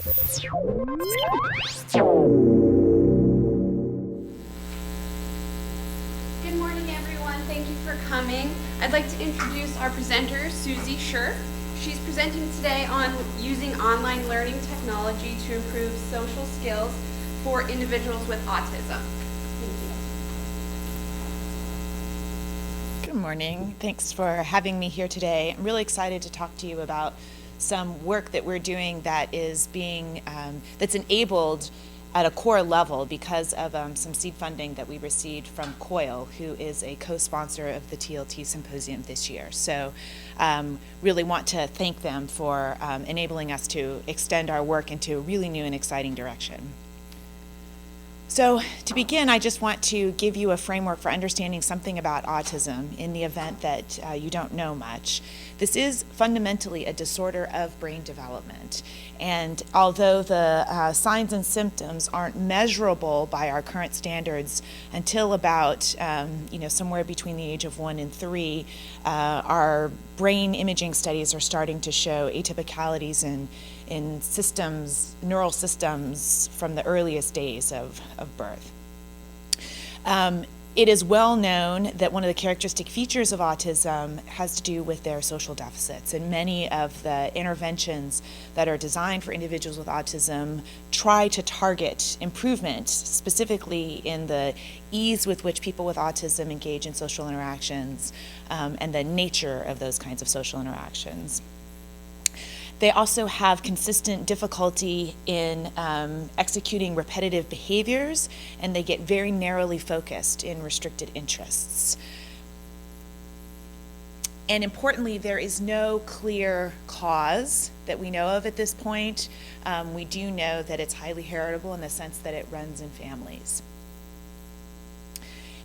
Good morning, everyone. Thank you for coming. I'd like to introduce our presenter, Suzy Scherf. She's presenting today on using online learning technology to improve social skills for individuals with autism. Thank you. Good morning. Thanks for having me here today. I'm really excited to talk to you about some work that we're doing that is being, that's enabled at a core level because of some seed funding that we received from COIL, who is a co-sponsor of the TLT Symposium this year. So really want to thank them for enabling us to extend our work into a really new and exciting direction. So to begin, I just want to give you a framework for understanding something about autism in the event that you don't know much. This is fundamentally a disorder of brain development. And although the signs and symptoms aren't measurable by our current standards until about somewhere between the age of 1 and 3, our brain imaging studies are starting to show atypicalities in systems, neural systems from the earliest days of birth. It is well known that one of the characteristic features of autism has to do with their social deficits, and many of the interventions that are designed for individuals with autism try to target improvement, specifically in the ease with which people with autism engage in social interactions and the nature of those kinds of social interactions. They also have consistent difficulty in executing repetitive behaviors, and they get very narrowly focused in restricted interests. And importantly, there is no clear cause that we know of at this point. We do know that it's highly heritable in the sense that it runs in families.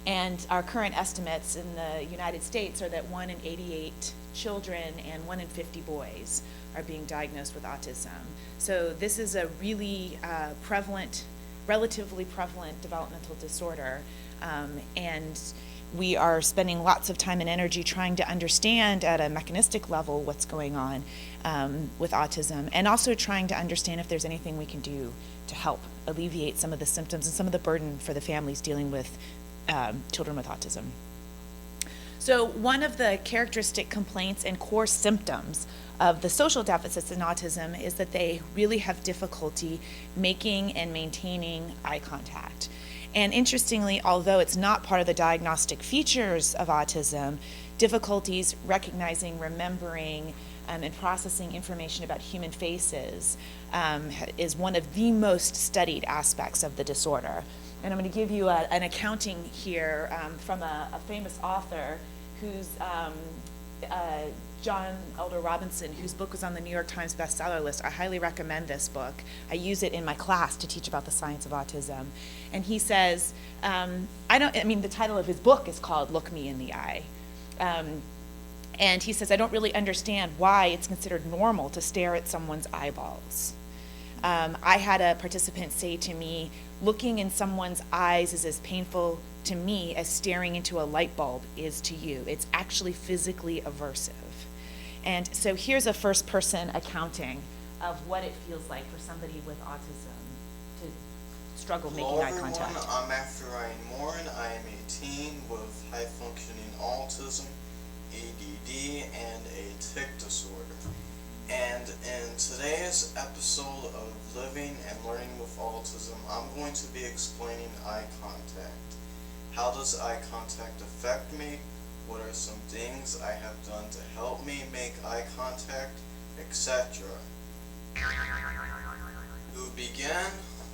And our current estimates in the United States are that 1 in 88 children and 1 in 50 boys are being diagnosed with autism. So this is a really relatively prevalent developmental disorder, and we are spending lots of time and energy trying to understand at a mechanistic level what's going on with autism, and also trying to understand if there's anything we can do to help alleviate some of the symptoms and some of the burden for the families dealing with children with autism. So one of the characteristic complaints and core symptoms of the social deficits in autism is that they really have difficulty making and maintaining eye contact. And interestingly, although it's not part of the diagnostic features of autism, difficulties recognizing, remembering, and processing information about human faces is one of the most studied aspects of the disorder. And I'm going to give you an accounting here from a famous author who's John Elder Robinson, whose book was on the New York Times bestseller list. I highly recommend this book. I use it in my class to teach about the science of autism. And he says, the title of his book is called Look Me in the Eye. And he says, I don't really understand why it's considered normal to stare at someone's eyeballs. I had a participant say to me, looking in someone's eyes is as painful to me as staring into a light bulb is to you. It's actually physically aversive. And so here's a first-person accounting of what it feels like for somebody with autism to struggle making eye contact. Hello everyone, I'm Matthew Ryan Morin. I am a teen with high-functioning autism, ADD, and a tic disorder. And in today's episode of Living and Learning with Autism, I'm going to be explaining eye contact. How does eye contact affect me? What are some things I have done to help me make eye contact, etc. To begin,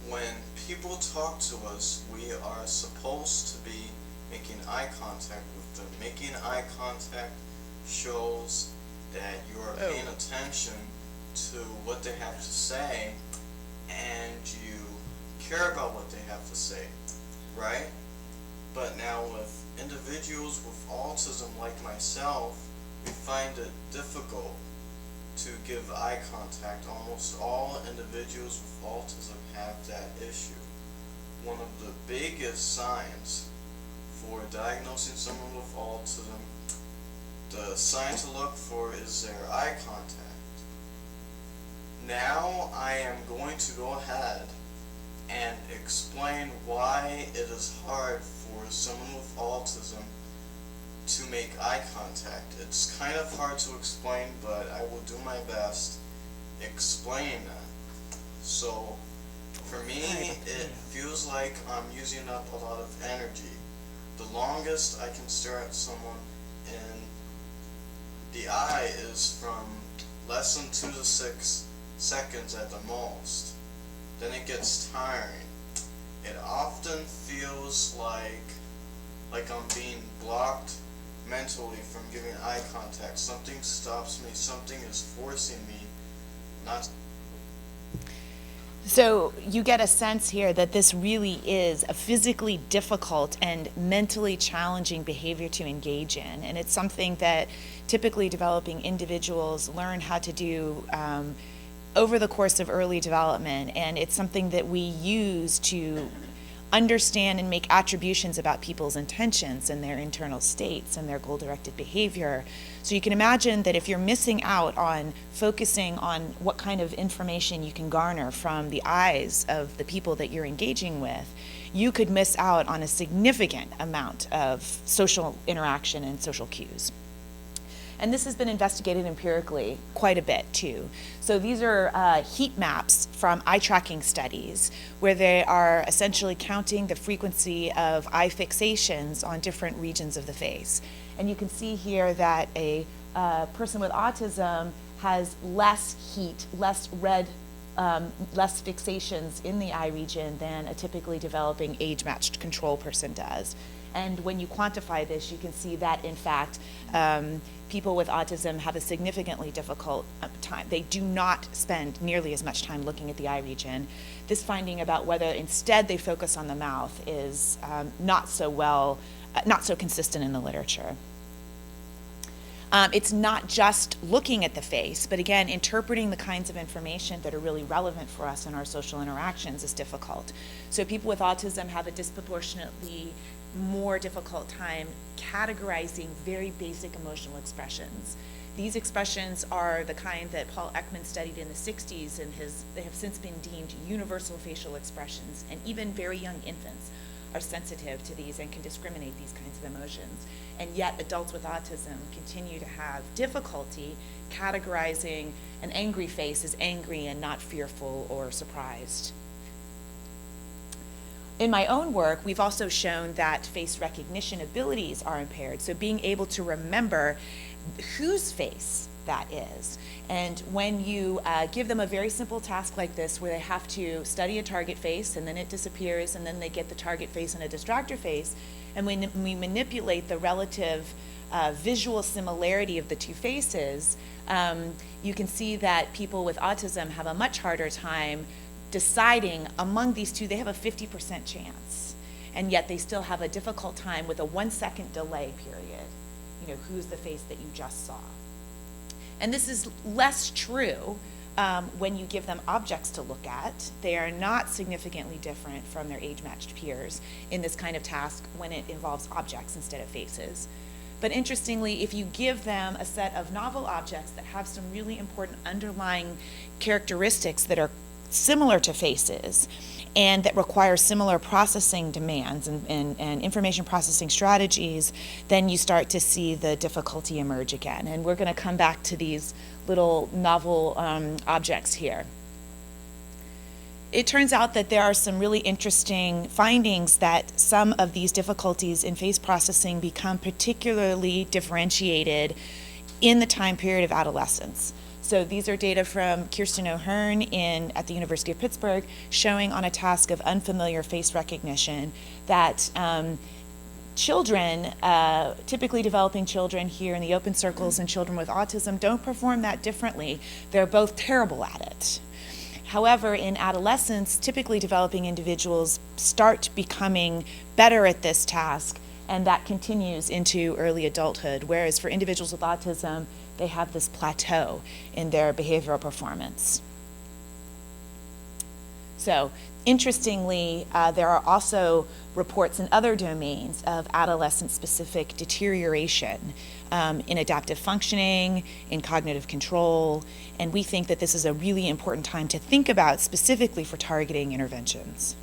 when people talk to us, we are supposed to be making eye contact with them. Making eye contact shows that you are paying attention to what they have to say and you care about what they have to say, right? But now with individuals with autism like myself, we find it difficult to give eye contact. Almost all individuals with autism have that issue. One of the biggest signs for diagnosing someone with autism, the sign to look for is their eye contact. Now I am going to go ahead and explain why it is hard for someone with autism to make eye contact. It's kind of hard to explain, but I will do my best explaining that. So for me, it feels like I'm using up a lot of energy. The longest I can stare at someone in the eye is from less than 2 to 6 seconds at the most. Then it gets tiring. It often feels like I'm being blocked mentally from giving eye contact. Something stops me, something is forcing me not. So you get a sense here that this really is a physically difficult and mentally challenging behavior to engage in, and it's something that typically developing individuals learn how to do over the course of early development, and it's something that we use to understand and make attributions about people's intentions and their internal states and their goal-directed behavior. So you can imagine that if you're missing out on focusing on what kind of information you can garner from the eyes of the people that you're engaging with, you could miss out on a significant amount of social interaction and social cues. And this has been investigated empirically quite a bit too. So these are heat maps from eye tracking studies where they are essentially counting the frequency of eye fixations on different regions of the face. And you can see here that a person with autism has less heat, less red, less fixations in the eye region than a typically developing age-matched control person does. And when you quantify this, you can see that, in fact, people with autism have a significantly difficult time. They do not spend nearly as much time looking at the eye region. This finding about whether instead they focus on the mouth is not so consistent in the literature. It's not just looking at the face, but again, interpreting the kinds of information that are really relevant for us in our social interactions is difficult. So people with autism have a disproportionately more difficult time categorizing very basic emotional expressions. These expressions are the kind that Paul Ekman studied in the 60s, and they have since been deemed universal facial expressions, and even very young infants are sensitive to these and can discriminate these kinds of emotions. And yet adults with autism continue to have difficulty categorizing an angry face as angry and not fearful or surprised. In my own work, we've also shown that face recognition abilities are impaired, so being able to remember whose face that is. And when you give them a very simple task like this, where they have to study a target face and then it disappears and then they get the target face and a distractor face, and when we manipulate the relative visual similarity of the two faces, you can see that people with autism have a much harder time deciding among these two. They have a 50% chance, and yet they still have a difficult time with a 1 second delay period. You know, who's the face that you just saw? And this is less true when you give them objects to look at. They are not significantly different from their age-matched peers in this kind of task when it involves objects instead of faces. But interestingly, if you give them a set of novel objects that have some really important underlying characteristics that are similar to faces and that require similar processing demands and information processing strategies, then you start to see the difficulty emerge again. And we're going to come back to these little novel objects here. It turns out that there are some really interesting findings that some of these difficulties in face processing become particularly differentiated in the time period of adolescence. So these are data from Kirsten O'Hearn at the University of Pittsburgh, showing on a task of unfamiliar face recognition that children, typically developing children here in the open circles and children with autism, don't perform that differently. They're both terrible at it. However, in adolescence, typically developing individuals start becoming better at this task, and that continues into early adulthood, whereas for individuals with autism, they have this plateau in their behavioral performance. So, interestingly, there are also reports in other domains of adolescent-specific deterioration in adaptive functioning, in cognitive control, and we think that this is a really important time to think about specifically for targeting interventions.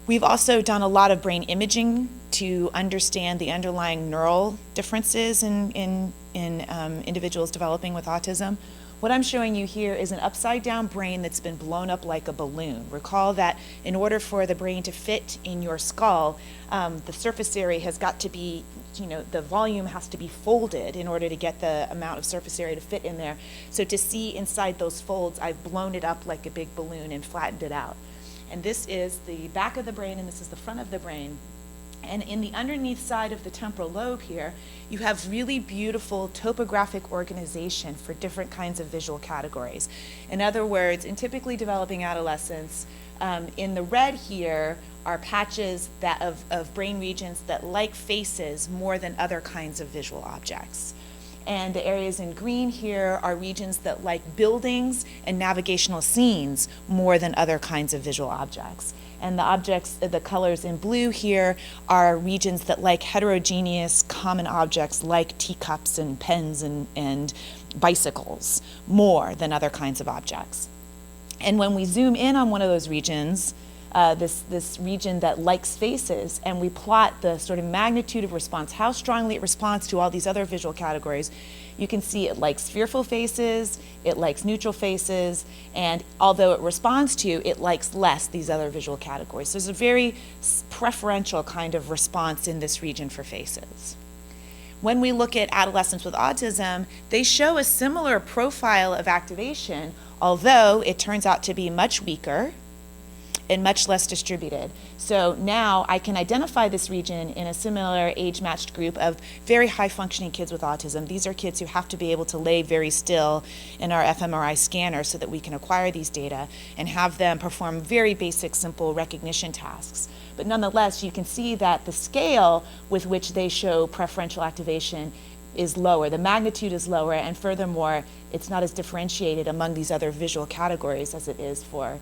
We've also done a lot of brain imaging to understand the underlying neural differences in individuals developing with autism. What I'm showing you here is an upside down brain that's been blown up like a balloon. Recall that in order for the brain to fit in your skull, the surface area has got to be, the volume has to be folded in order to get the amount of surface area to fit in there. So to see inside those folds, I've blown it up like a big balloon and flattened it out. And this is the back of the brain, and this is the front of the brain. And in the underneath side of the temporal lobe here, you have really beautiful topographic organization for different kinds of visual categories. In other words, in typically developing adolescents, in the red here are patches of brain regions that like faces more than other kinds of visual objects. And the areas in green here are regions that like buildings and navigational scenes more than other kinds of visual objects. And the colors in blue here are regions that like heterogeneous common objects like teacups and pens and bicycles more than other kinds of objects. And when we zoom in on one of those regions, this region that likes faces, and we plot the sort of magnitude of response, how strongly it responds to all these other visual categories, you can see it likes fearful faces, it likes neutral faces, and although it responds to, it likes less these other visual categories. So there's a very preferential kind of response in this region for faces. When we look at adolescents with autism, they show a similar profile of activation, although it turns out to be much weaker and much less distributed. So now I can identify this region in a similar age-matched group of very high-functioning kids with autism. These are kids who have to be able to lay very still in our fMRI scanner so that we can acquire these data and have them perform very basic, simple recognition tasks. But nonetheless, you can see that the scale with which they show preferential activation is lower, the magnitude is lower, and furthermore, it's not as differentiated among these other visual categories as it is for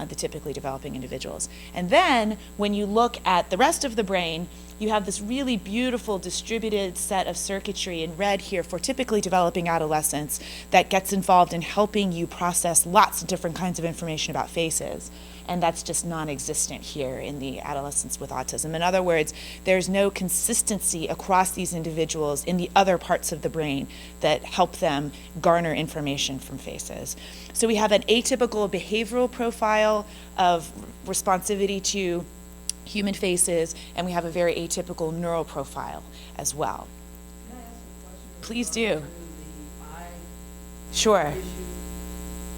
the typically developing individuals. And then when you look at the rest of the brain, you have this really beautiful distributed set of circuitry in red here for typically developing adolescents that gets involved in helping you process lots of different kinds of information about faces. And that's just non-existent here in the adolescents with autism. In other words, there's no consistency across these individuals in the other parts of the brain that help them garner information from faces. So we have an atypical behavioral profile of responsivity to human faces, and we have a very atypical neural profile as well. Can I ask a question? Please do. The eye Sure. issue.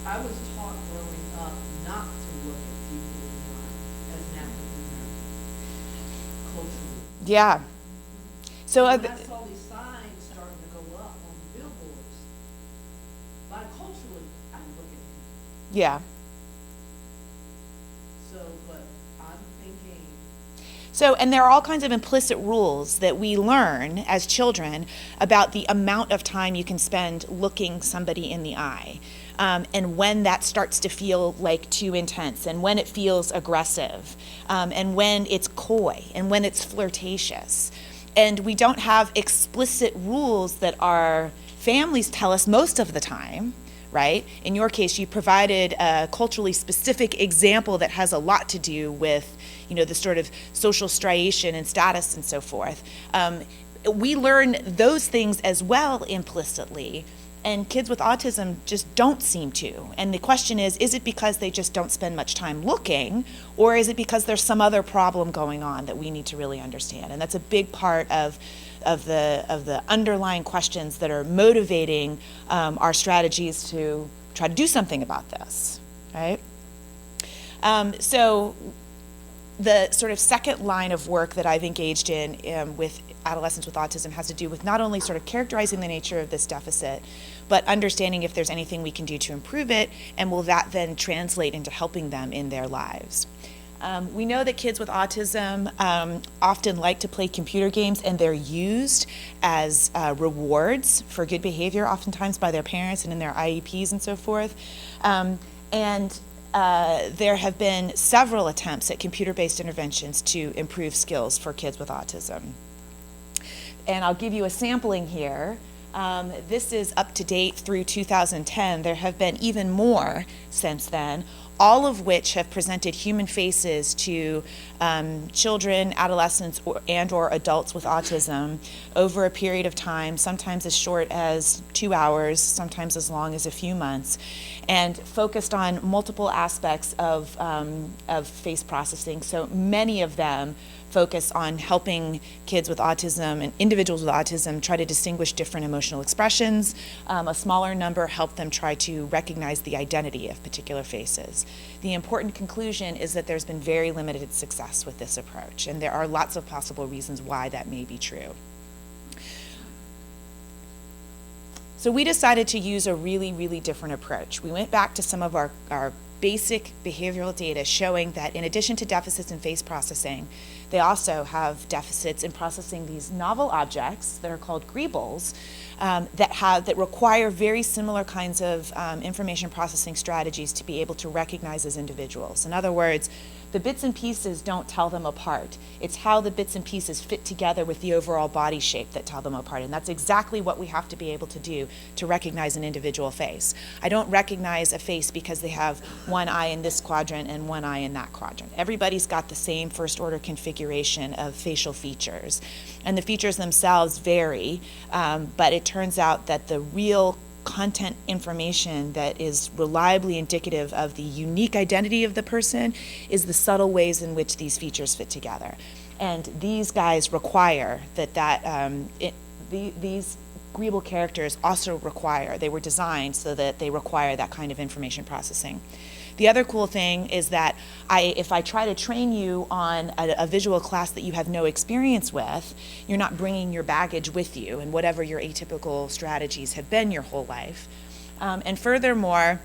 I was taught growing up not to look at people in the eye as an African American, culturally. Yeah. So When I saw these signs starting to go up on billboards, biculturally, I look at people. yeah. So, but I'm thinking, So, and there are all kinds of implicit rules that we learn as children about the amount of time you can spend looking somebody in the eye, and when that starts to feel like too intense, and when it feels aggressive, and when it's coy, and when it's flirtatious. And we don't have explicit rules that our families tell us most of the time, right? In your case, you provided a culturally specific example that has a lot to do with, the sort of social striation and status and so forth. We learn those things as well implicitly, and kids with autism just don't seem to. And the question is it because they just don't spend much time looking, or is it because there's some other problem going on that we need to really understand? And that's a big part of the underlying questions that are motivating our strategies to try to do something about this, right? So the sort of second line of work that I've engaged in with adolescents with autism has to do with not only sort of characterizing the nature of this deficit, but understanding if there's anything we can do to improve it, and will that then translate into helping them in their lives. We know that kids with autism often like to play computer games, and they're used as rewards for good behavior, oftentimes by their parents and in their IEPs and so forth. There have been several attempts at computer-based interventions to improve skills for kids with autism. and I'll give you a sampling here. This is up to date through 2010. There have been even more since then, all of which have presented human faces to children, adolescents, or adults with autism over a period of time, sometimes as short as 2 hours, sometimes as long as a few months, and focused on multiple aspects of face processing. So many of them focus on helping kids with autism and individuals with autism try to distinguish different emotional expressions. A smaller number help them try to recognize the identity of particular faces. The important conclusion is that there's been very limited success with this approach, and there are lots of possible reasons why that may be true. So we decided to use a really, really different approach. We went back to some of our basic behavioral data showing that in addition to deficits in face processing, they also have deficits in processing these novel objects that are called greebles that require very similar kinds of information processing strategies to be able to recognize as individuals. In other words, the bits and pieces don't tell them apart. It's how the bits and pieces fit together with the overall body shape that tell them apart. And that's exactly what we have to be able to do to recognize an individual face. I don't recognize a face because they have one eye in this quadrant and one eye in that quadrant. Everybody's got the same first order configuration of facial features. And the features themselves vary, but it turns out that the real content information that is reliably indicative of the unique identity of the person is the subtle ways in which these features fit together. And these guys require these agreeable characters also require, they were designed so that they require that kind of information processing. The other cool thing is that if I try to train you on a visual class that you have no experience with, you're not bringing your baggage with you and whatever your atypical strategies have been your whole life. And furthermore,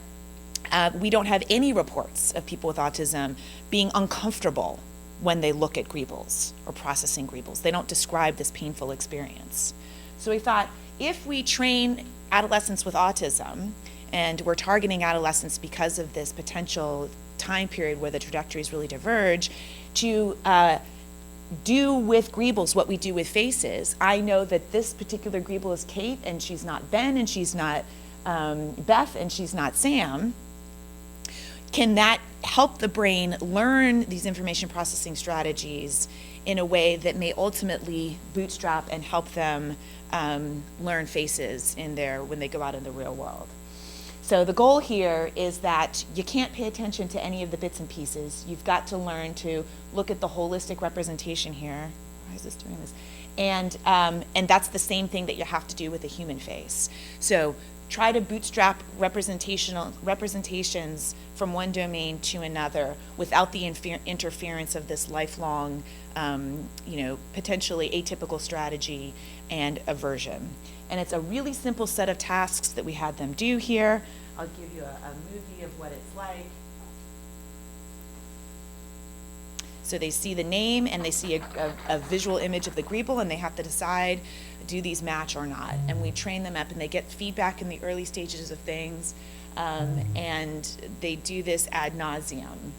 we don't have any reports of people with autism being uncomfortable when they look at greebles or processing greebles. They don't describe this painful experience. So we thought, if we train adolescents with autism, and we're targeting adolescents because of this potential time period where the trajectories really diverge, to do with greebles what we do with faces. I know that this particular greeble is Kate, and she's not Ben, and she's not Beth, and she's not Sam. Can that help the brain learn these information processing strategies in a way that may ultimately bootstrap and help them learn faces when they go out in the real world? So the goal here is that you can't pay attention to any of the bits and pieces. You've got to learn to look at the holistic representation here. Why is this doing this? And that's the same thing that you have to do with a human face. So try to bootstrap representations from one domain to another without the interference of this lifelong, potentially atypical strategy and aversion. And it's a really simple set of tasks that we had them do here. I'll give you a movie of what it's like. So they see the name and they see a visual image of the greeble, and they have to decide, do these match or not? And we train them up, and they get feedback in the early stages of things, and they do this ad nauseum.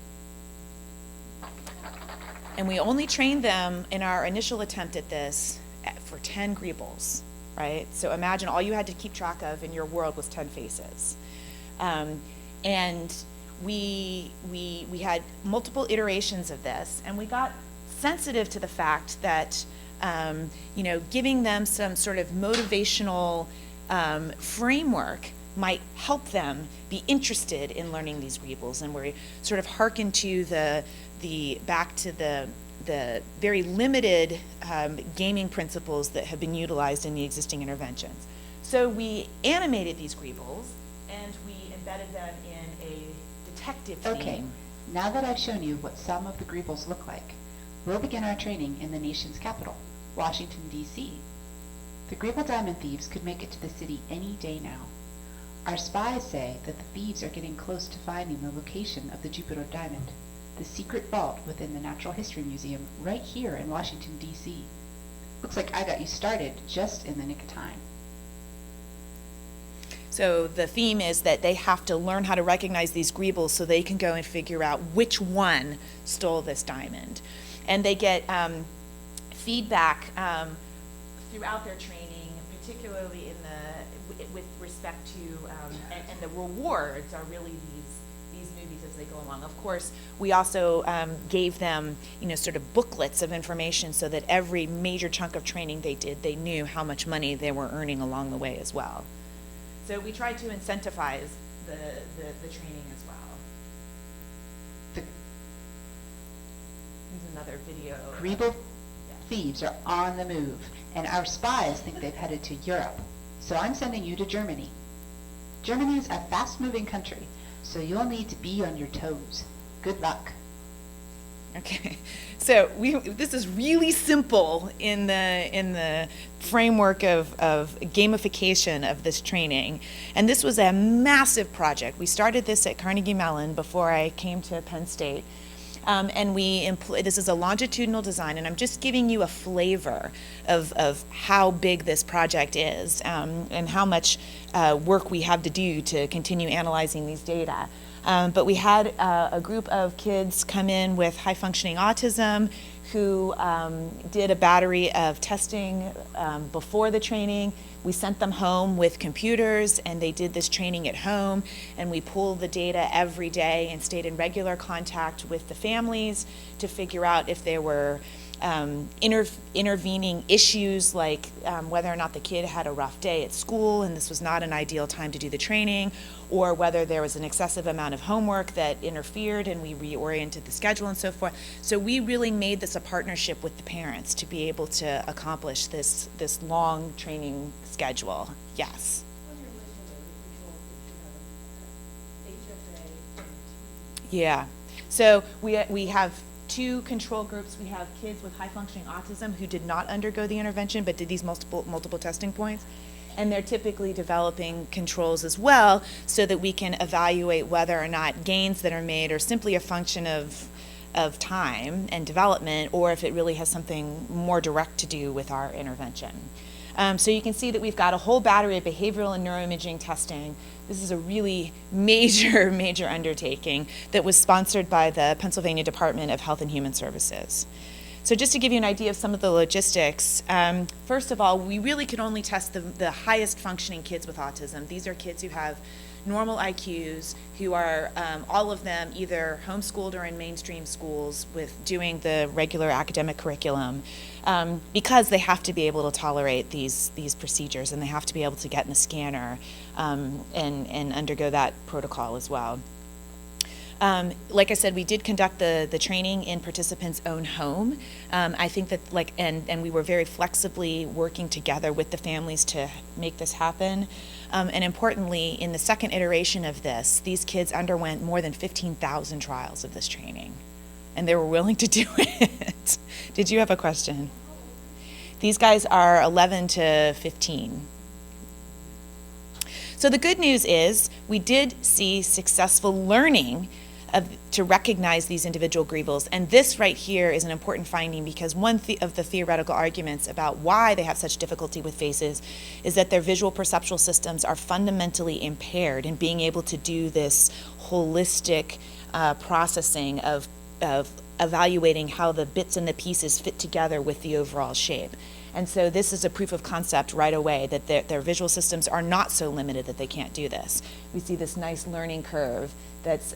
And we only trained them in our initial attempt at this for 10 greebles. Right? So imagine all you had to keep track of in your world was 10 faces. And we had multiple iterations of this, and we got sensitive to the fact that giving them some sort of motivational framework might help them be interested in learning these greebles. And we sort of hearken to the very limited gaming principles that have been utilized in the existing interventions. So we animated these greebles, and we embedded them in a detective theme. Okay, now that I've shown you what some of the greebles look like, we'll begin our training in the nation's capital, Washington, D.C. The greeble diamond thieves could make it to the city any day now. Our spies say that the thieves are getting close to finding the location of the Jupiter diamond, the secret vault within the Natural History Museum right here in Washington, D.C. Looks like I got you started just in the nick of time. So the theme is that they have to learn how to recognize these greebles so they can go and figure out which one stole this diamond. And they get feedback throughout their training, particularly with respect to, and the rewards are really these movies as they go along. Of course, we also gave them, sort of booklets of information so that every major chunk of training they did, they knew how much money they were earning along the way as well. So we tried to incentivize the training as well. Here's another video. Grieble thieves are on the move, and our spies think they've headed to Europe. So I'm sending you to Germany. Germany is a fast-moving country, so you'll need to be on your toes. Good luck. Okay, so this is really simple in the framework of gamification of this training, and this was a massive project. We started this at Carnegie Mellon before I came to Penn State, and this is a longitudinal design, and I'm just giving you a flavor of how big this project is, and how much work we have to do to continue analyzing these data. But we had a group of kids come in with high-functioning autism who did a battery of testing before the training. We sent them home with computers, and they did this training at home, and we pulled the data every day and stayed in regular contact with the families to figure out if there were intervening issues, like whether or not the kid had a rough day at school and this was not an ideal time to do the training, or whether there was an excessive amount of homework that interfered and we reoriented the schedule and so forth. So we really made this a partnership with the parents to be able to accomplish this long training schedule. Yes. Yeah. So we have two control groups. We have kids with high-functioning autism who did not undergo the intervention but did these multiple testing points. And they're typically developing controls as well so that we can evaluate whether or not gains that are made are simply a function of time and development, or if it really has something more direct to do with our intervention. So you can see that we've got a whole battery of behavioral and neuroimaging testing. This is a really major undertaking that was sponsored by the Pennsylvania Department of Health and Human Services. So just to give you an idea of some of the logistics, first of all, we really could only test the highest functioning kids with autism. These are kids who have normal IQs, who are, all of them, either homeschooled or in mainstream schools with doing the regular academic curriculum, because they have to be able to tolerate these procedures, and they have to be able to get in the scanner and undergo that protocol as well. Like I said, we did conduct the training in participants' own home. I think that, and we were very flexibly working together with the families to make this happen. And importantly, in the second iteration of this, these kids underwent more than 15,000 trials of this training, and they were willing to do it. Did you have a question? These guys are 11 to 15. So the good news is we did see successful learning to recognize these individual grievables, and this right here is an important finding, because one of the theoretical arguments about why they have such difficulty with faces is that their visual perceptual systems are fundamentally impaired in being able to do this holistic processing of evaluating how the bits and the pieces fit together with the overall shape. And so this is a proof of concept right away that their visual systems are not so limited that they can't do this. We see this nice learning curve that's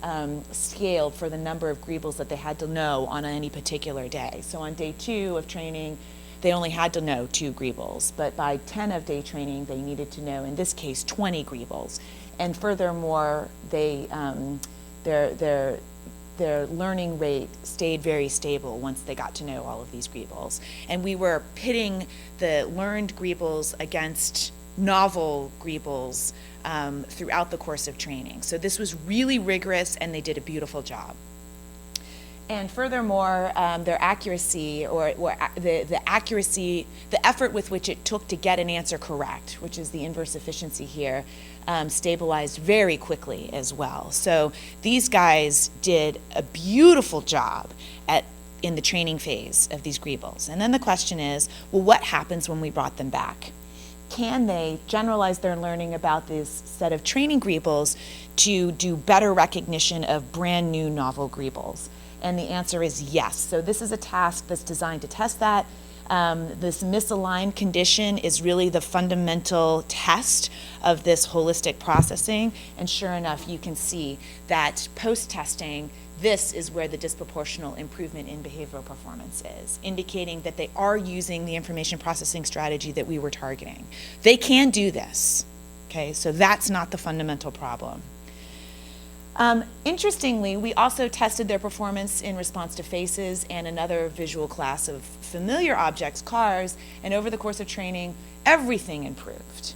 scaled for the number of grievables that they had to know on any particular day. So on day 2 of training, they only had to know 2 grievables, but by 10 of day training, they needed to know, in this case, 20 grievables. And furthermore, their learning rate stayed very stable once they got to know all of these grievables. And we were pitting the learned grievables against novel grievables throughout the course of training. So this was really rigorous, and they did a beautiful job. And furthermore, their accuracy, or the accuracy, the effort with which it took to get an answer correct, which is the inverse efficiency here, stabilized very quickly as well. So these guys did a beautiful job in the training phase of these grievables. And then the question is, well, what happens when we brought them back? Can they generalize their learning about this set of training grievables to do better recognition of brand new novel grievables? And the answer is yes. So this is a task that's designed to test that. This misaligned condition is really the fundamental test of this holistic processing, and sure enough, you can see that post-testing, this is where the disproportional improvement in behavioral performance is, indicating that they are using the information processing strategy that we were targeting. They can do this, okay? So that's not the fundamental problem. Interestingly, we also tested their performance in response to faces and another visual class of familiar objects, cars, and over the course of training, everything improved.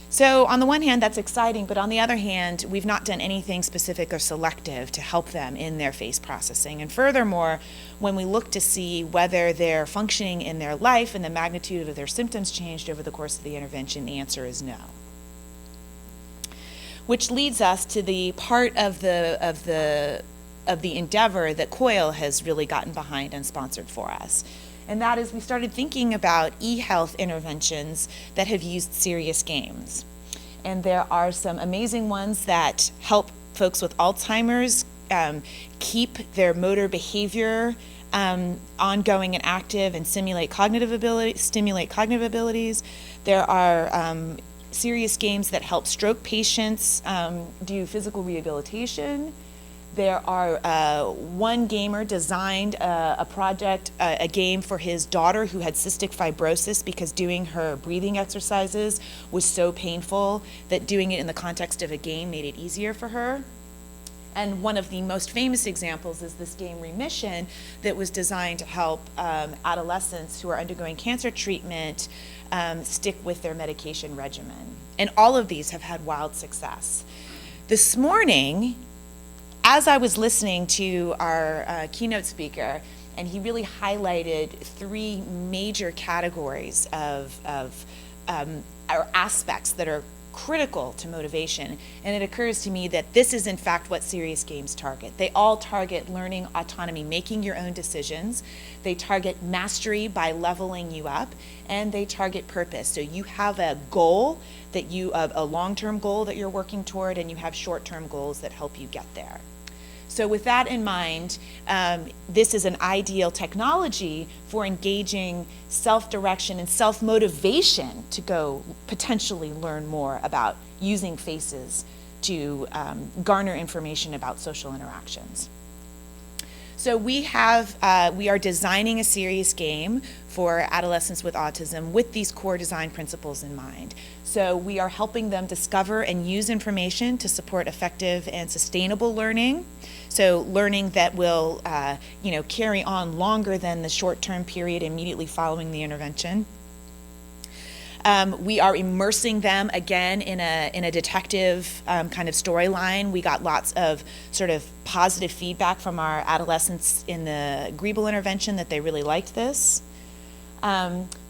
So on the one hand, that's exciting, but on the other hand, we've not done anything specific or selective to help them in their face processing. And furthermore, when we look to see whether they're functioning in their life and the magnitude of their symptoms changed over the course of the intervention, the answer is no. Which leads us to the part of the endeavor that COIL has really gotten behind and sponsored for us. And that is, we started thinking about e-health interventions that have used serious games. And there are some amazing ones that help folks with Alzheimer's keep their motor behavior ongoing and active and stimulate cognitive abilities. There are serious games that help stroke patients do physical rehabilitation. There are one gamer designed a project, a game for his daughter who had cystic fibrosis because doing her breathing exercises was so painful that doing it in the context of a game made it easier for her. And one of the most famous examples is this game Remission that was designed to help adolescents who are undergoing cancer treatment stick with their medication regimen. And all of these have had wild success. This morning, as I was listening to our keynote speaker, and he really highlighted three major categories of or aspects that are critical to motivation, and it occurs to me that this is in fact what serious games target. They all target learning autonomy, making your own decisions. They target mastery by leveling you up, and they target purpose. So you have a goal that a long-term goal that you're working toward, and you have short-term goals that help you get there. So with that in mind, this is an ideal technology for engaging self-direction and self-motivation to go potentially learn more about using faces to garner information about social interactions. So we are designing a serious game for adolescents with autism with these core design principles in mind. So we are helping them discover and use information to support effective and sustainable learning. So learning that will carry on longer than the short-term period immediately following the intervention. We are immersing them again in a detective kind of storyline. We got lots of sort of positive feedback from our adolescents in the Griebel intervention that they really liked this.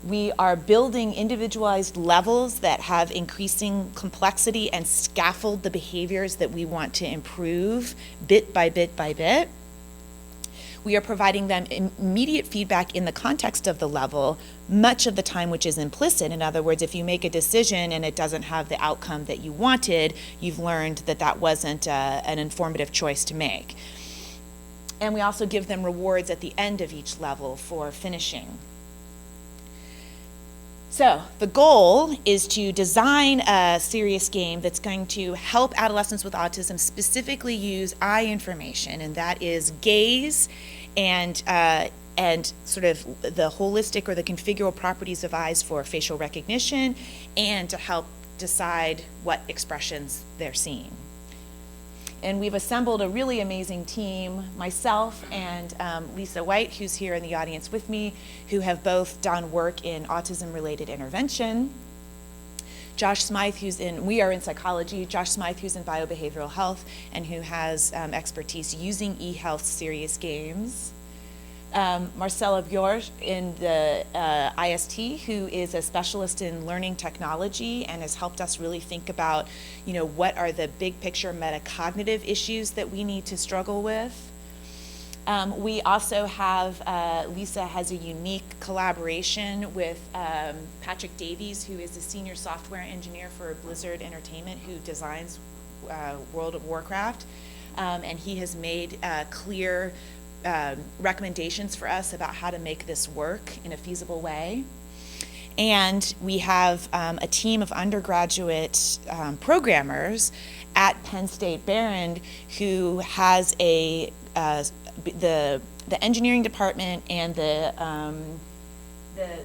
We are building individualized levels that have increasing complexity and scaffold the behaviors that we want to improve bit by bit by bit. We are providing them immediate feedback in the context of the level, much of the time which is implicit. In other words, if you make a decision and it doesn't have the outcome that you wanted, you've learned that that wasn't an informative choice to make. And we also give them rewards at the end of each level for finishing. So the goal is to design a serious game that's going to help adolescents with autism specifically use eye information, and that is gaze and sort of the holistic or the configural properties of eyes for facial recognition, and to help decide what expressions they're seeing. And we've assembled a really amazing team, myself and Lisa White, who's here in the audience with me, who have both done work in autism-related intervention. Josh Smythe, we are in psychology, Josh Smythe, who's in biobehavioral health, and who has expertise using e-health serious games. Marcella Björk in the IST, who is a specialist in learning technology and has helped us really think about, what are the big picture metacognitive issues that we need to struggle with. We also have, Lisa has a unique collaboration with Patrick Davies, who is a senior software engineer for Blizzard Entertainment, who designs World of Warcraft, and he has made clear recommendations for us about how to make this work in a feasible way. And we have a team of undergraduate programmers at Penn State Behrend who has the engineering department and the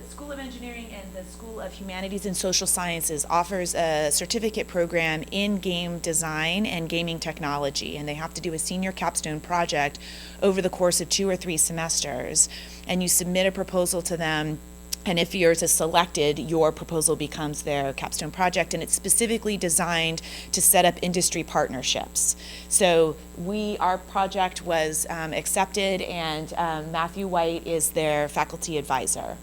School of Engineering and the School of Humanities and Social Sciences offers a certificate program in game design and gaming technology, and they have to do a senior capstone project over the course of 2 or 3 semesters, and you submit a proposal to them. And if yours is selected, your proposal becomes their capstone project, and it's specifically designed to set up industry partnerships. So our project was accepted, and Matthew White is their faculty advisor.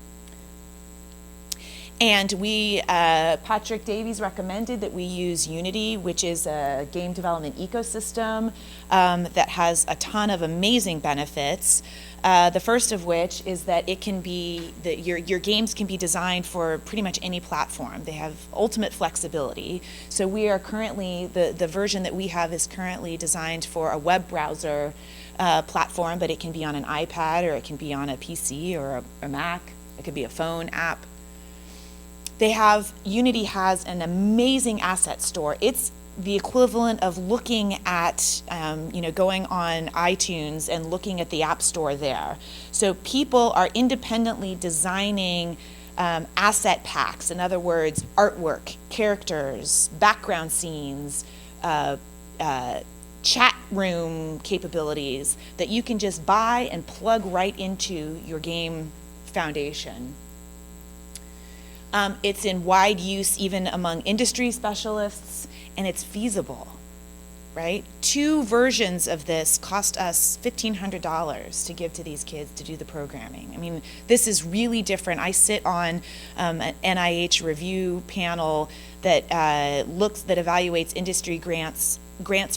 And Patrick Davies recommended that we use Unity, which is a game development ecosystem that has a ton of amazing benefits. The first of which is that it can be, your games can be designed for pretty much any platform. They have ultimate flexibility. So we are currently, the version that we have is currently designed for a web browser platform, but it can be on an iPad, or it can be on a PC or a Mac. It could be a phone app. Unity has an amazing asset store. It's the equivalent of looking at, going on iTunes and looking at the App Store there. So people are independently designing asset packs, in other words, artwork, characters, background scenes, chat room capabilities that you can just buy and plug right into your game foundation. It's in wide use even among industry specialists, and it's feasible, right? 2 versions of this cost us $1,500 to give to these kids to do the programming. I mean, this is really different. I sit on an NIH review panel that evaluates industry grants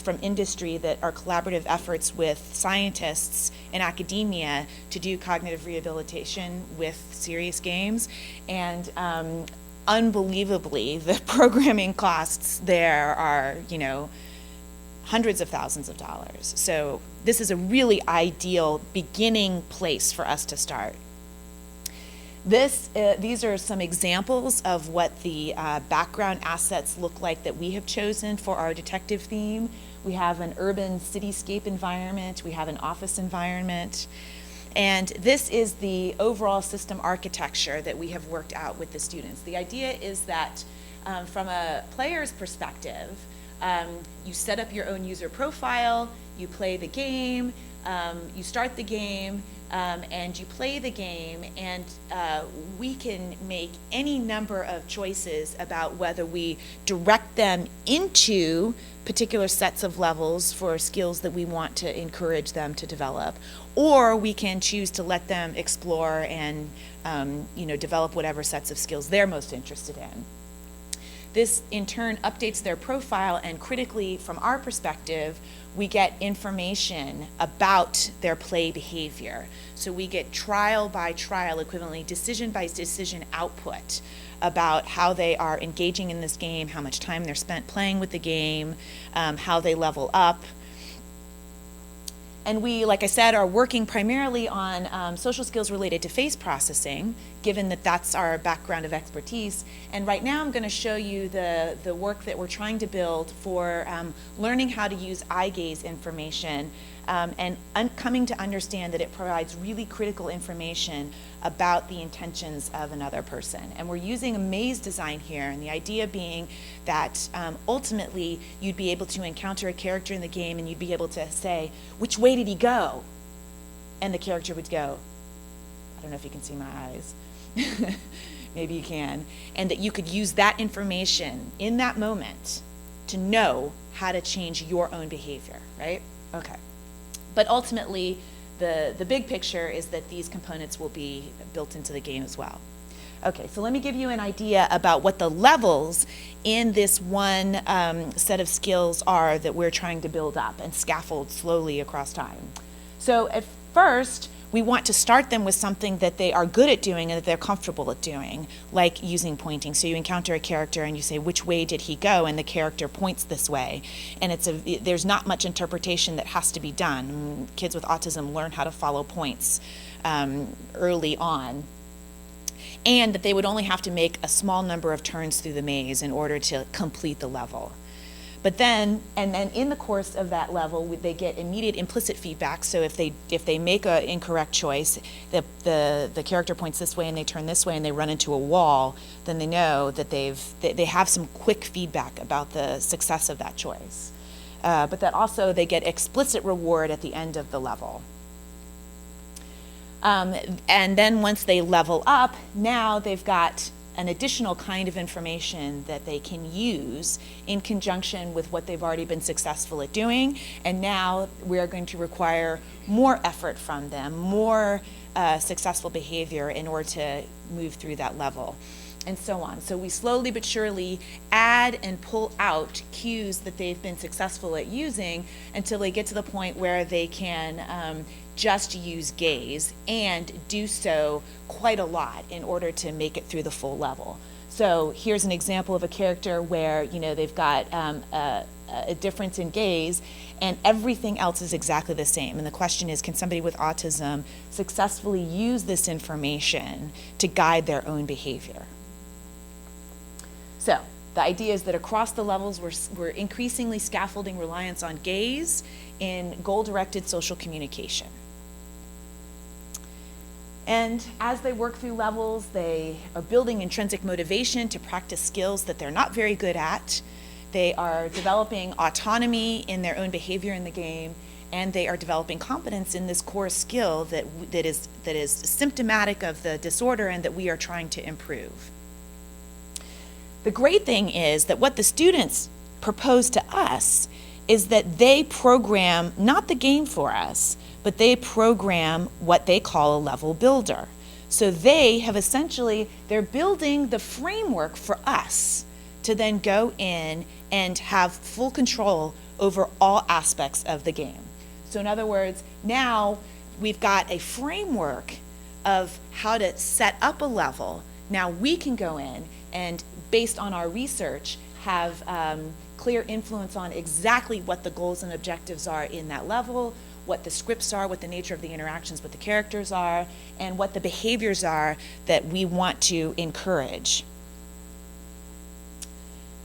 from industry that are collaborative efforts with scientists and academia to do cognitive rehabilitation with serious games. And unbelievably, the programming costs there are, hundreds of thousands of dollars. So this is a really ideal beginning place for us to start. These are some examples of what the background assets look like that we have chosen for our detective theme. We have an urban cityscape environment, we have an office environment, and this is the overall system architecture that we have worked out with the students. The idea is that from a player's perspective, you set up your own user profile, you play the game, you start the game, and you play the game, and we can make any number of choices about whether we direct them into particular sets of levels for skills that we want to encourage them to develop, or we can choose to let them explore and develop whatever sets of skills they're most interested in. This, in turn, updates their profile, and critically, from our perspective, we get information about their play behavior. So we get trial by trial, equivalently decision by decision output about how they are engaging in this game, how much time they're spent playing with the game, how they level up. And we, like I said, are working primarily on social skills related to face processing, given that that's our background of expertise. And right now I'm going to show you the work that we're trying to build for learning how to use eye gaze information and coming to understand that it provides really critical information about the intentions of another person. And we're using a maze design here, and the idea being that ultimately you'd be able to encounter a character in the game and you'd be able to say, which way did he go? And the character would go, I don't know if you can see my eyes. Maybe you can. And that you could use that information in that moment to know how to change your own behavior, right? Okay. But ultimately, the big picture is that these components will be built into the game as well. Okay, so let me give you an idea about what the levels in this one set of skills are that we're trying to build up and scaffold slowly across time. So at first, we want to start them with something that they are good at doing and that they're comfortable at doing, like using pointing. So you encounter a character and you say, which way did he go? And the character points this way. And there's not much interpretation that has to be done. Kids with autism learn how to follow points early on. And that they would only have to make a small number of turns through the maze in order to complete the level. But then in the course of that level, they get immediate implicit feedback. So if they make an incorrect choice, the character points this way and they turn this way and they run into a wall, then they know that they have some quick feedback about the success of that choice. But that also they get explicit reward at the end of the level. And then once they level up, now they've got an additional kind of information that they can use in conjunction with what they've already been successful at doing. And now we are going to require more effort from them, more successful behavior in order to move through that level, and so on. So we slowly but surely add and pull out cues that they've been successful at using until they get to the point where they can just use gaze and do so quite a lot in order to make it through the full level. So here's an example of a character where they've got a difference in gaze and everything else is exactly the same. And the question is, can somebody with autism successfully use this information to guide their own behavior? So the idea is that across the levels, we're increasingly scaffolding reliance on gaze in goal-directed social communication. And as they work through levels, they are building intrinsic motivation to practice skills that they're not very good at. They are developing autonomy in their own behavior in the game, and they are developing competence in this core skill that is symptomatic of the disorder and that we are trying to improve. The great thing is that what the students propose to us is that they program not the game for us, but they program what they call a level builder. So they're building the framework for us to then go in and have full control over all aspects of the game. So in other words, now we've got a framework of how to set up a level. Now we can go in and, based on our research, have clear influence on exactly what the goals and objectives are in that level, what the scripts are, what the nature of the interactions with the characters are, and what the behaviors are that we want to encourage.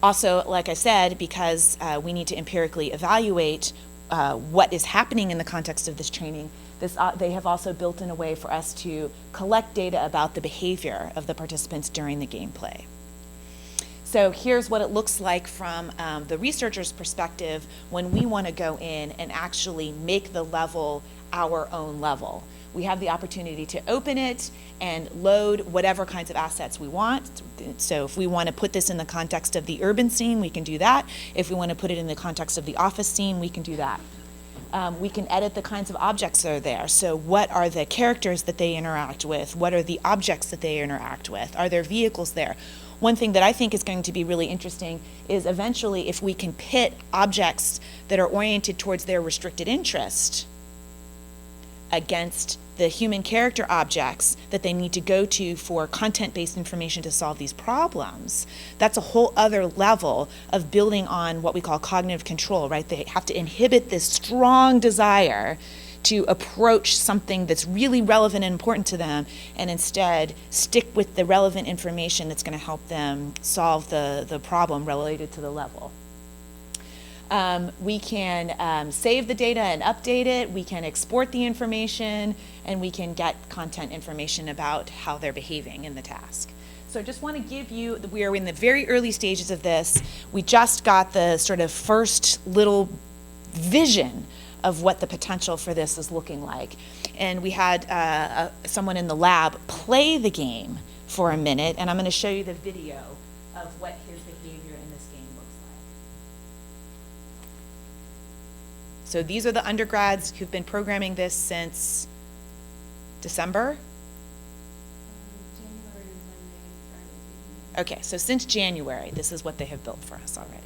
Also, like I said, because we need to empirically evaluate what is happening in the context of this training, they have also built in a way for us to collect data about the behavior of the participants during the gameplay. So here's what it looks like from the researcher's perspective when we want to go in and actually make the level our own level. We have the opportunity to open it and load whatever kinds of assets we want. So if we want to put this in the context of the urban scene, we can do that. If we want to put it in the context of the office scene, we can do that. We can edit the kinds of objects that are there. So what are the characters that they interact with? What are the objects that they interact with? Are there vehicles there? One thing that I think is going to be really interesting is eventually if we can pit objects that are oriented towards their restricted interest against the human character objects that they need to go to for content-based information to solve these problems. That's a whole other level of building on what we call cognitive control, right? They have to inhibit this strong desire to approach something that's really relevant and important to them and instead stick with the relevant information that's going to help them solve the problem related to the level. We can save the data and update it, we can export the information, and we can get content information about how they're behaving in the task. So I just want to give you, we are in the very early stages of this. We just got the sort of first little vision of what the potential for this is looking like. And we had someone in the lab play the game for a minute, and I'm going to show you the video of what his behavior in this game looks like. So these are the undergrads who've been programming this since December? January is when they started using it. Okay, so since January, this is what they have built for us already.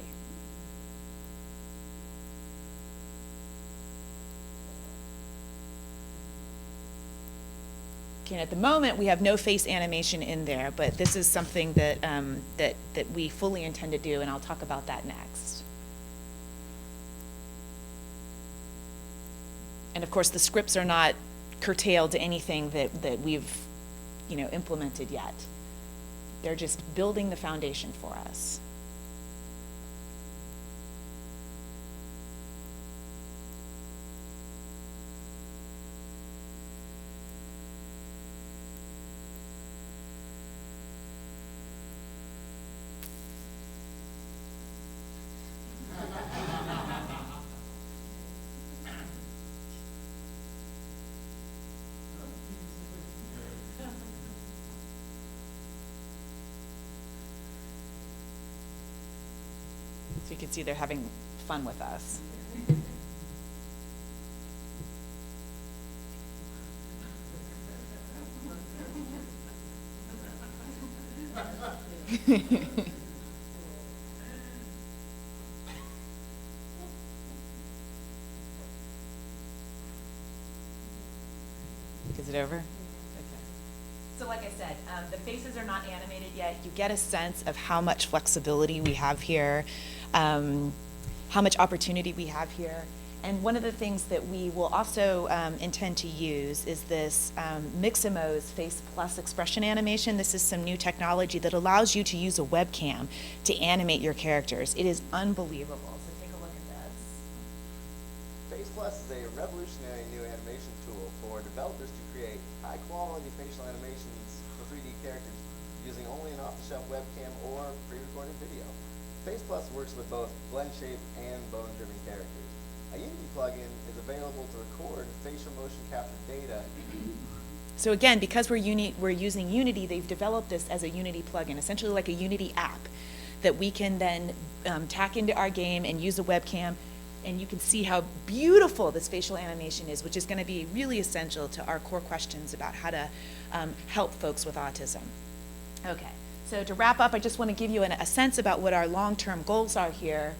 can, at the moment, we have no face animation in there, but this is something that, that we fully intend to do, and I'll talk about that next. And of course, the scripts are not curtailed to anything that we've, implemented yet. They're just building the foundation for us. So you can see they're having fun with us. Is it over? Okay. So like I said, the faces are not animated yet. You get a sense of how much flexibility we have here, how much opportunity we have here. And one of the things that we will also intend to use is this Miximo's Face Plus expression animation. This is some new technology that allows you to use a webcam to animate your characters. It is unbelievable. So take a look at this. Face Plus is a revolutionary new animation tool for developers to create high-quality facial animations for 3D characters using only an off-the-shelf webcam or pre-recorded video. Face Plus works with both blend shape and bone-driven characters. A Unity plugin is available to record facial motion capture data. So again, because we're using Unity, they've developed this as a Unity plugin, essentially like a Unity app that we can then tack into our game and use a webcam, and you can see how beautiful this facial animation is, which is going to be really essential to our core questions about how to help folks with autism. Okay, so to wrap up, I just want to give you a sense about what our long-term goals are here.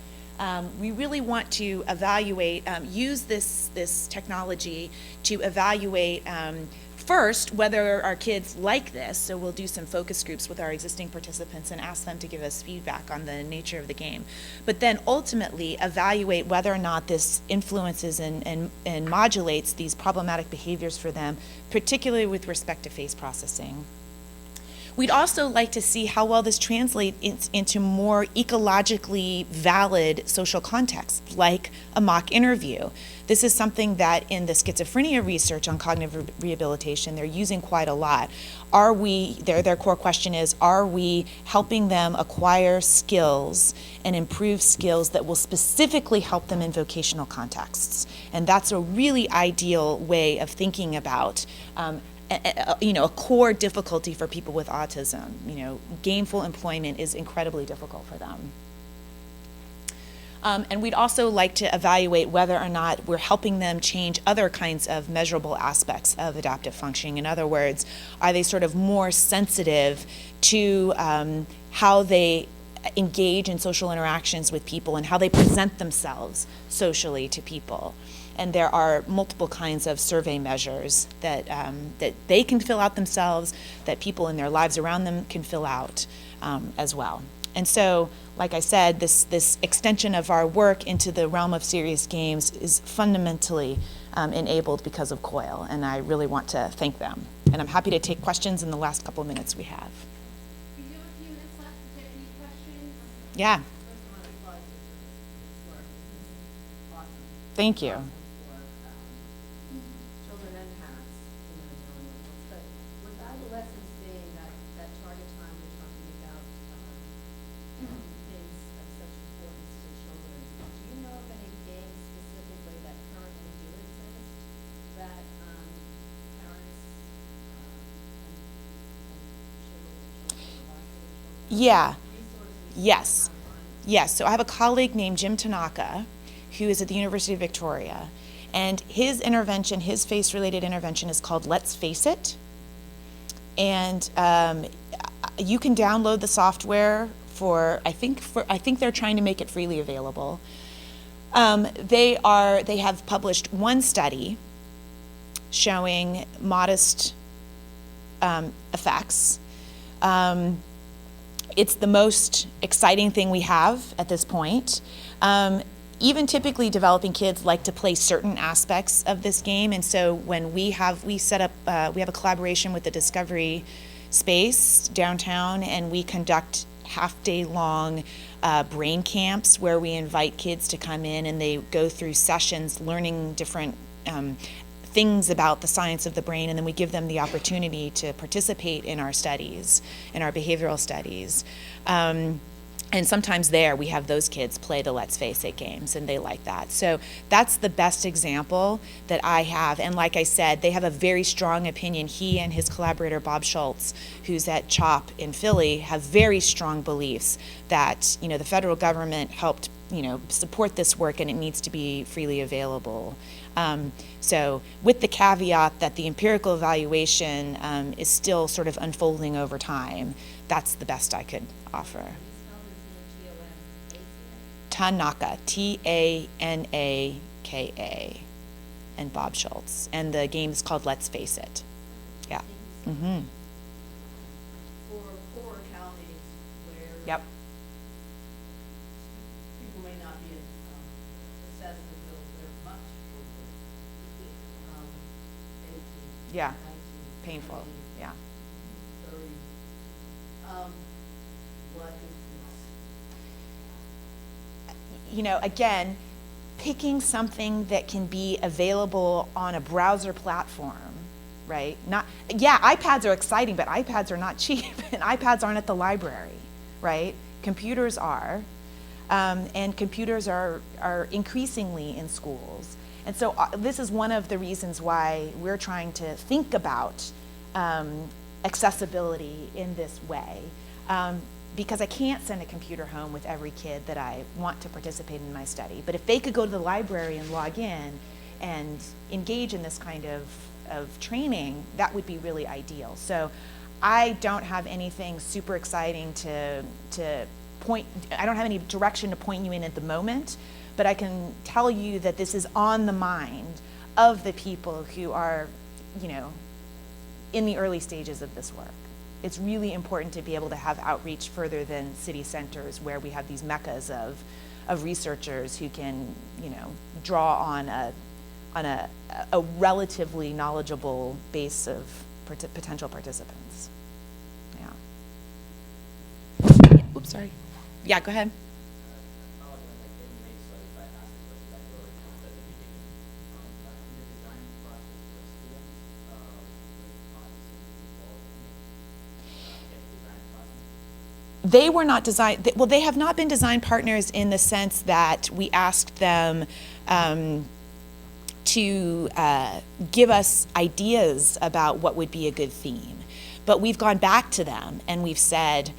We really want to evaluate, use this technology to evaluate first whether our kids like this. So we'll do some focus groups with our existing participants and ask them to give us feedback on the nature of the game. But then ultimately evaluate whether or not this influences and modulates these problematic behaviors for them, particularly with respect to face processing. We'd also like to see how well this translates into more ecologically valid social contexts, like a mock interview. This is something that in the schizophrenia research on cognitive rehabilitation, they're using quite a lot. Their core question is, are we helping them acquire skills and improve skills that will specifically help them in vocational contexts? And that's a really ideal way of thinking about a core difficulty for people with autism. Gainful employment is incredibly difficult for them. And we'd also like to evaluate whether or not we're helping them change other kinds of measurable aspects of adaptive functioning. In other words, are they sort of more sensitive to how they engage in social interactions with people and how they present themselves socially to people? And there are multiple kinds of survey measures that they can fill out themselves, that people in their lives around them can fill out as well. And so, like I said, this extension of our work into the realm of serious games is fundamentally enabled because of COIL, and I really want to thank them. And I'm happy to take questions in the last couple minutes we have. We do have a few minutes left. Is there any questions? Yeah, thank you. Children and parents, dealing with this. But with adolescents being that target time we're talking about, things of such importance to children, do you know of any games specifically that currently do exist that parents can share with their children or watch with their children? Yeah. Resources Yes. online? Yes, so I have a colleague named Jim Tanaka, who is at the University of Victoria, and his intervention, his face-related intervention, is called Let's Face It. And you can download the software I think they're trying to make it freely available. They have published one study showing modest effects. It's the most exciting thing we have at this point. Even typically developing kids like to play certain aspects of this game, and so when we have a collaboration with the Discovery Space downtown, and we conduct half-day long brain camps where we invite kids to come in and they go through sessions learning different things about the science of the brain, and then we give them the opportunity to participate in our studies, in our behavioral studies. And sometimes there we have those kids play the Let's Face It games, and they like that. So that's the best example that I have. And like I said, they have a very strong opinion. He and his collaborator, Bob Schultz, who's at CHOP in Philly, have very strong beliefs that, you know, the federal government helped, you know, support this work, and it needs to be freely available. So with the caveat that the empirical evaluation is still sort of unfolding over time, that's the best I could offer. Tanaka, T-A-N-A-K-A, and Bob Schultz. And the game is called Let's Face It. Yeah. Mm-hmm. For poorer counties where Yep. people may not be assessed until they're much older, 18, Yeah. 19, Painful. 20, Yeah. 30. What is You know, again, picking something that can be available on a browser platform, right? iPads are exciting, but iPads are not cheap, and iPads aren't at the library, right? Computers are, and computers are increasingly in schools. And so this is one of the reasons why we're trying to think about accessibility in this way. Because I can't send a computer home with every kid that I want to participate in my study. But if they could go to the library and log in and engage in this kind of training, that would be really ideal. So I don't have anything super exciting to point, I don't have any direction to point you in at the moment, but I can tell you that this is on the mind of the people who are, you know, in the early stages of this work. It's really important to be able to have outreach further than city centers where we have these meccas of researchers who can, you know, draw on a relatively knowledgeable base of potential participants. Yeah. Oops, sorry. Yeah, go ahead. They were not designed, well, they have not been design partners in the sense that we asked them to give us ideas about what would be a good theme. But we've gone back to them and we've said,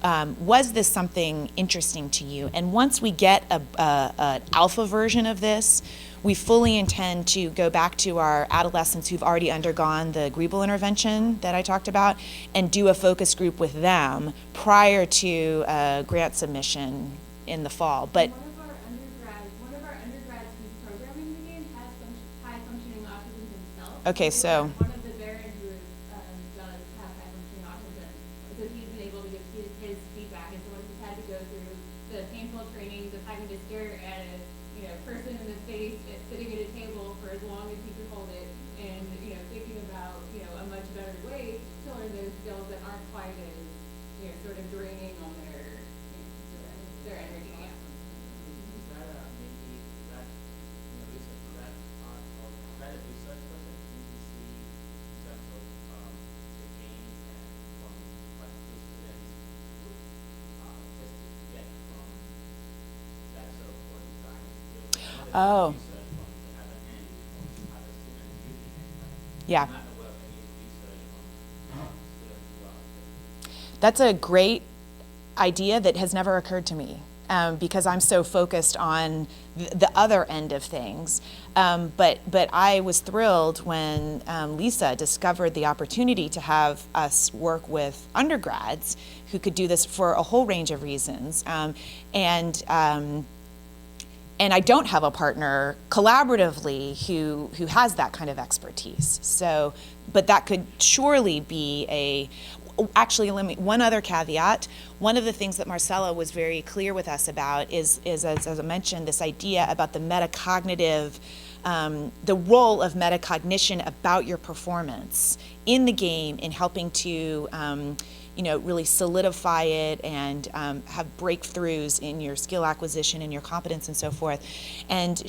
was this something interesting to you? And once we get an alpha version of this, we fully intend to go back to our adolescents who've already undergone the Griebel intervention that I talked about and do a focus group with them prior to grant submission in the fall. But One of our undergrads who's programming the game has some high functioning autism himself. Okay, so One of the variants who does have high functioning autism, so he's been able to give his feedback, and so once he's had to go through the painful trainings of having to stare at a person in the face sitting at a table for as long as he could hold it, and thinking about a much better way to learn those skills that aren't quite as sort of draining on their energy. Yeah. Oh. Yeah. That's a great idea that has never occurred to me because I'm so focused on the other end of things. But I was thrilled when Lisa discovered the opportunity to have us work with undergrads who could do this for a whole range of reasons. And I don't have a partner collaboratively who has that kind of expertise. So, but that could surely be actually, one other caveat. One of the things that Marcella was very clear with us about is as I mentioned, this idea about the metacognitive, the role of metacognition about your performance in the game in helping to really solidify it and have breakthroughs in your skill acquisition and your competence and so forth. And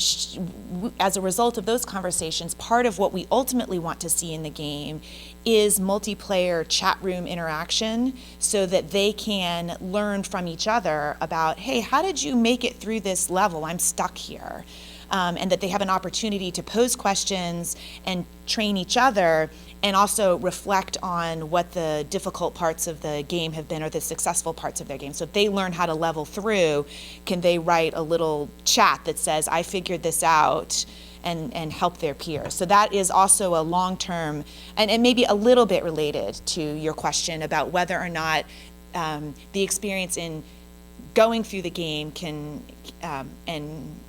as a result of those conversations, part of what we ultimately want to see in the game is multiplayer chat room interaction so that they can learn from each other about, hey, how did you make it through this level? I'm stuck here. And that they have an opportunity to pose questions and train each other and also reflect on what the difficult parts of the game have been or the successful parts of their game. So if they learn how to level through, can they write a little chat that says, I figured this out, and help their peers. So that is also a long-term, and maybe a little bit related to your question about whether or not the experience in going through the game can, and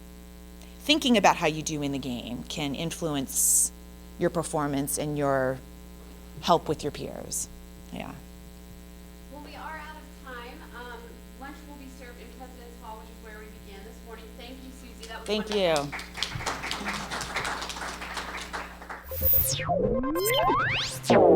thinking about how you do in the game can influence your performance and your help with your peers. Yeah. Well, we are out of time. Lunch will be served in President's Hall, which is where we began this morning. Thank you, Suzy. That was Thank you.